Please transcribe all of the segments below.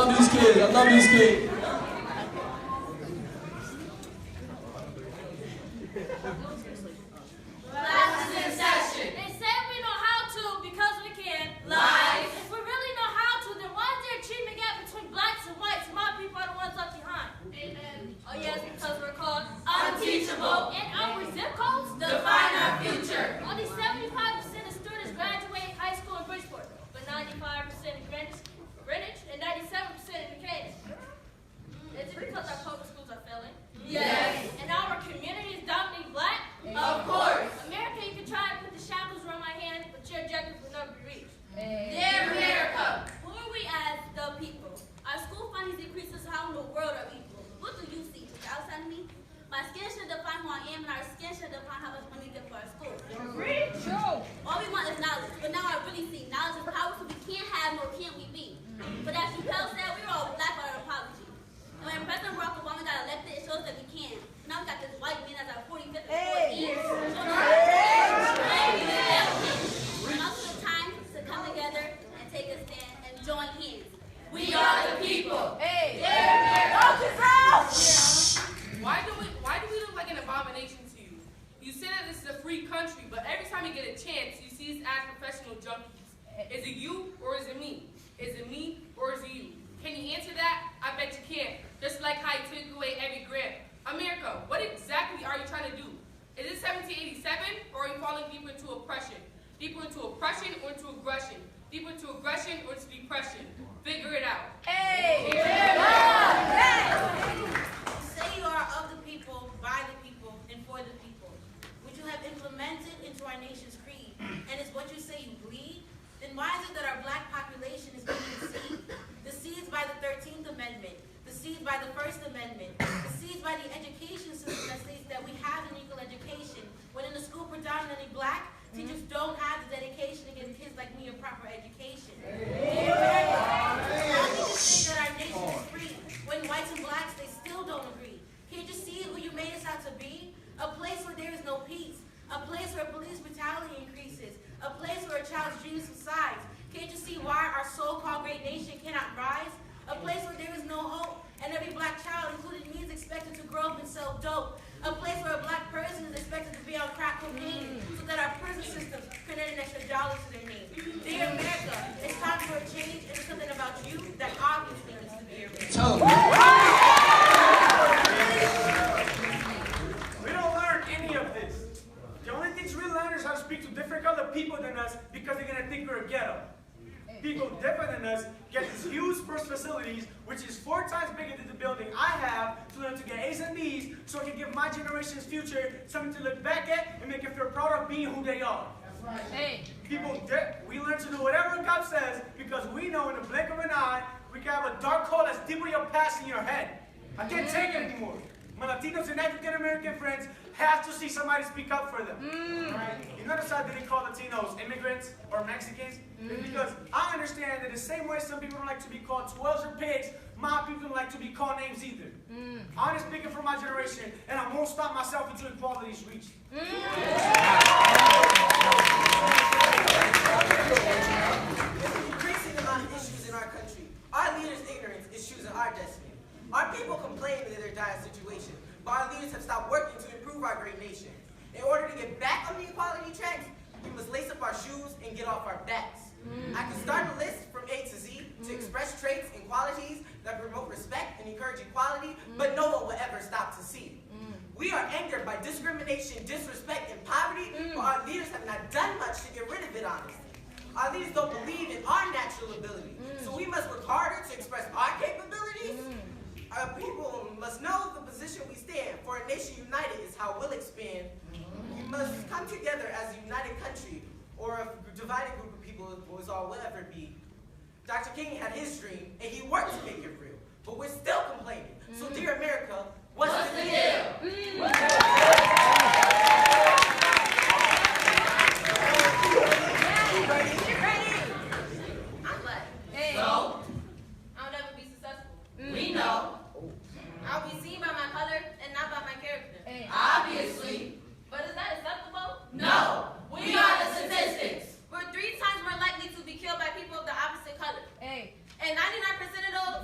love these kids. I love these kids. Class is in session. They said we know how to because we can. Lies. If we really know how to, then why is there a achievement gap between blacks and whites? My people are the ones left behind. Amen. Oh yes, because we're called unteachable. And our zip codes define our future. Only 75% of students graduate high school in Bridgeport, but 95% in Greenwich and 97% in Decatur. Is it because our public schools are failing? Yes. And our community is dominantly black? Of course. America, you can try to put the shackles around my hand, but your objectives will never be reached. Dear America, who are we as the people? Our school funding decreases. How in the world are we equal? What do you see? Outside of me? My skin should define who I am, and our skin should define how much money we get for our school. Agree? True. All we want is knowledge, but now I really see knowledge is power, so we can't have nor can't we be. But as Chappelle said, we were all black without an apology. And when President Barack Obama got elected, it shows that we can. Now we got this white man as our 45th and 40th. Now it's the time to come together and take a stand and join hands. We are the people. Hey. Why do we look like an abomination to you? You say that this is a free country, but every time you get a chance, you see us as professional junkies. Is it you or is it me? Is it me or is it you? Can you answer that? I bet you can't. Just like how you took away every grant. America, what exactly are you trying to do? Is it 1787 or are you falling deeper into oppression? Deeper into oppression or into aggression? Deeper into aggression or into depression? Figure it out. Hey! Say you are of the people, by the people, and for the people, which you have implemented into our nation's creed, and is what you say you bleed, then why is it that our black population is being deceived? Deceived by the 13th Amendment, deceived by the First Amendment, deceived by the education system that states that we have an equal education, when in a school predominantly black, teachers don't have the dedication to give kids like me a proper education. How can you say that our nation is free when whites and blacks, they still don't agree? Can't you see who you made us out to be? A place where there is no peace. A place where police brutality increases. A place where a child's dreams subsides. Can't you see why our so-called great nation cannot rise? A place where there is no hope, and every black child, including me, is expected to grow up and sell dope. A place where a black person is expected to be on crack cocaine, so that our prison systems can earn an extra dollar to their name. Dear America, it's time for a change, and it's something about you that obviously needs to be your We don't learn any of this. The only things we learn is how to speak to different other people than us because they're going to think we're a ghetto. People different than us get these huge sports facilities, which is 4 times bigger than the building I have, to learn to get A's and B's, so I can give my generation's future something to look back at and make them feel proud of being who they are. That's right. Hey. We learn to do whatever God says because we know in the blink of an eye, we can have a dark hole that's deeper your past in your head. I can't take it anymore. My Latinos and African American friends have to see somebody speak up for them. Right? You notice how they didn't call Latinos immigrants or Mexicans? It's because I understand that the same way some people don't like to be called 12s or pigs, my people don't like to be called names either. I'm just speaking for my generation, and I won't stop myself until equality is reached. With the increasing amount of issues in our country, our leaders' ignorance is choosing our destiny. Our people complain of their dire situation, but our leaders have stopped working to improve our great nation. In order to get back on the equality tracks, we must lace up our shoes and get off our backs. I can start a list from A to Z to express traits and qualities that promote respect and encourage equality, but no one will ever stop to see. We are angered by discrimination, disrespect, and poverty, but our leaders have not done much to get rid of it, honestly. Our leaders don't believe in our natural ability, so we must work harder to express our capabilities. Our people must know the position we stand, for a nation united is how we'll expand. We must come together as a united country, or a divided group of people is all we'll ever be. Dr. King had his dream, and he worked to make it real, but we're still complaining. So dear America, what's the deal? I'm black. Hey. So? I'll never be successful. We know. I'll be seen by my color and not by my character. Hey. Obviously. But is that acceptable? No. We are the statistics. We're 3 times more likely to be killed by people of the opposite color. Hey. And 99% of those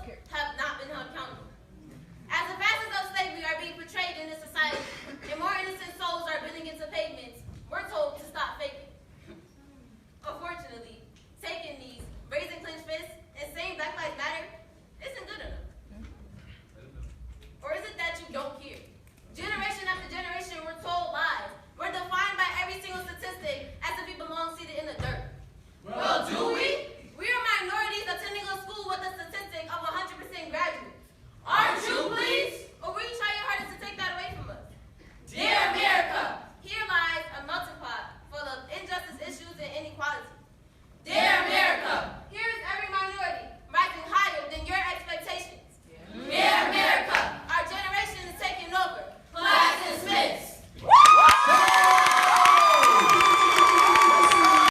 inequality.